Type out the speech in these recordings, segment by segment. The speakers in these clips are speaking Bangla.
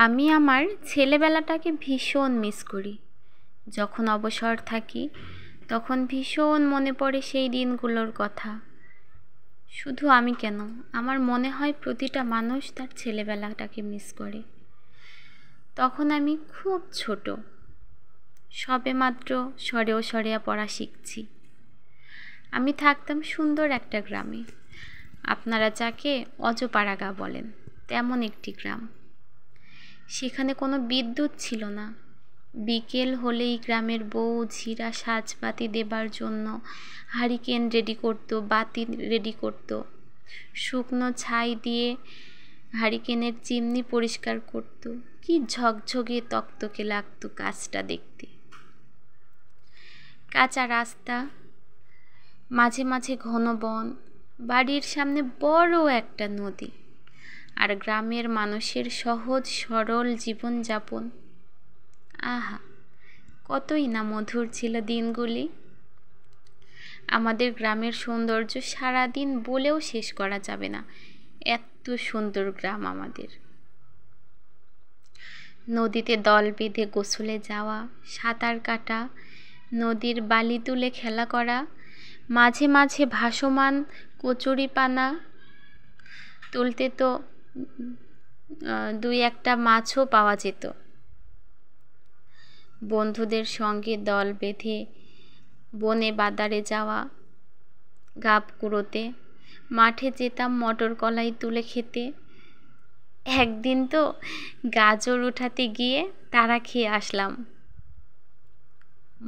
আমি আমার ছেলেবেলাটাকে ভীষণ মিস করি। যখন অবসর থাকি তখন ভীষণ মনে পড়ে সেই দিনগুলোর কথা। শুধু আমি কেন, আমার মনে হয় প্রতিটা মানুষ তার ছেলেবেলাটাকে মিস করে। তখন আমি খুব ছোট, সবেমাত্র সরেয়া পড়া শিখছি। আমি থাকতাম সুন্দর একটা গ্রামে, আপনারা যাকে অজপাড়াগা বলেন, তেমন একটি গ্রাম। সেখানে কোনো বিদ্যুৎ ছিল না। বিকেল হলেই গ্রামের বউ ঝিরা সাজবাতি দেবার জন্য হারিকেন রেডি করতো, বাতি রেডি করতো, শুকনো ছাই দিয়ে হারিকেনের চিমনি পরিষ্কার করতো। কি ঝকঝকে তকতকে লাগতো কাজটা দেখতে। কাঁচা রাস্তা, মাঝে মাঝে ঘন বন, বাড়ির সামনে বড় একটা নদী, আর গ্রামের মানুষের সহজ সরল জীবনযাপন। আহা, কতই না মধুর ছিল দিনগুলি। আমাদের গ্রামের সৌন্দর্য সারাদিন বলেও শেষ করা যাবে না, এত সুন্দর গ্রাম আমাদের। নদীতে দল বেঁধে গোসলে যাওয়া, সাঁতার কাটা, নদীর বালি তুলে খেলা করা, মাঝে মাঝে ভাসমান কচুরিপানা তুলতে তো দুই একটা মাছও পাওয়া যেত। বন্ধুদের সঙ্গে দল বেঁধে বনে বাদারে যাওয়া, গাব কুড়োতে, মাঠে যেতাম মটর কলাই তুলে খেতে। একদিন তো গাজর উঠাতে গিয়ে তারা খেয়ে আসলাম,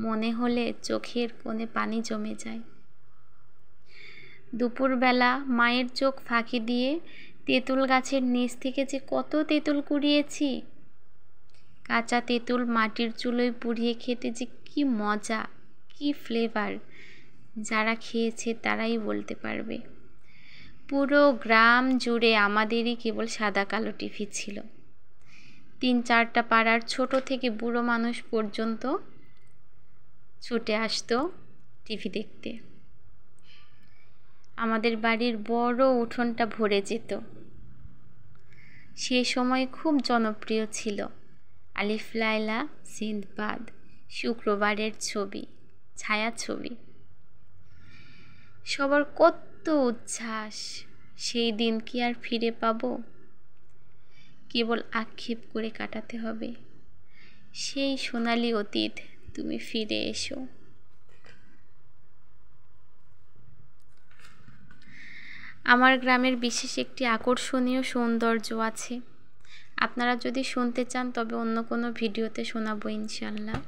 মনে হলে চোখের কোণে পানি জমে যায়। দুপুরবেলা মায়ের চোখ ফাঁকি দিয়ে তেঁতুল গাছের নিচ থেকে যে কত তেঁতুল কুড়িয়েছি। কাঁচা তেঁতুল মাটির চুলোয় পুড়িয়ে খেতে যে কি মজা, কি ফ্লেভার, যারা খেয়েছে তারাই বলতে পারবে। পুরো গ্রাম জুড়ে আমাদেরই কেবল সাদা কালো টিভি ছিল। 3-4টা পাড়ার ছোট থেকে বুড়ো মানুষ পর্যন্ত ছুটে আসতো টিভি দেখতে। আমাদের বাড়ির বড় উঠোনটা ভরে যেত। সেই সময় খুব জনপ্রিয় ছিল আলিফ লায়লা, সিন্দবাদ, শুক্রবারের ছবি, ছায়াছবি। সবার কত উচ্ছ্বাস। সেই দিন কি আর ফিরে পাবো? কেবল আক্ষেপ করে কাটাতে হবে। সেই সোনালি অতীত, তুমি ফিরে এসো। আমার গ্রামের বিশেষ একটি আকর্ষণীয় সৌন্দর্য আছে। আপনারা যদি শুনতে চান তবে অন্য কোনো ভিডিওতে শোনাবো ইনশাল্লাহ।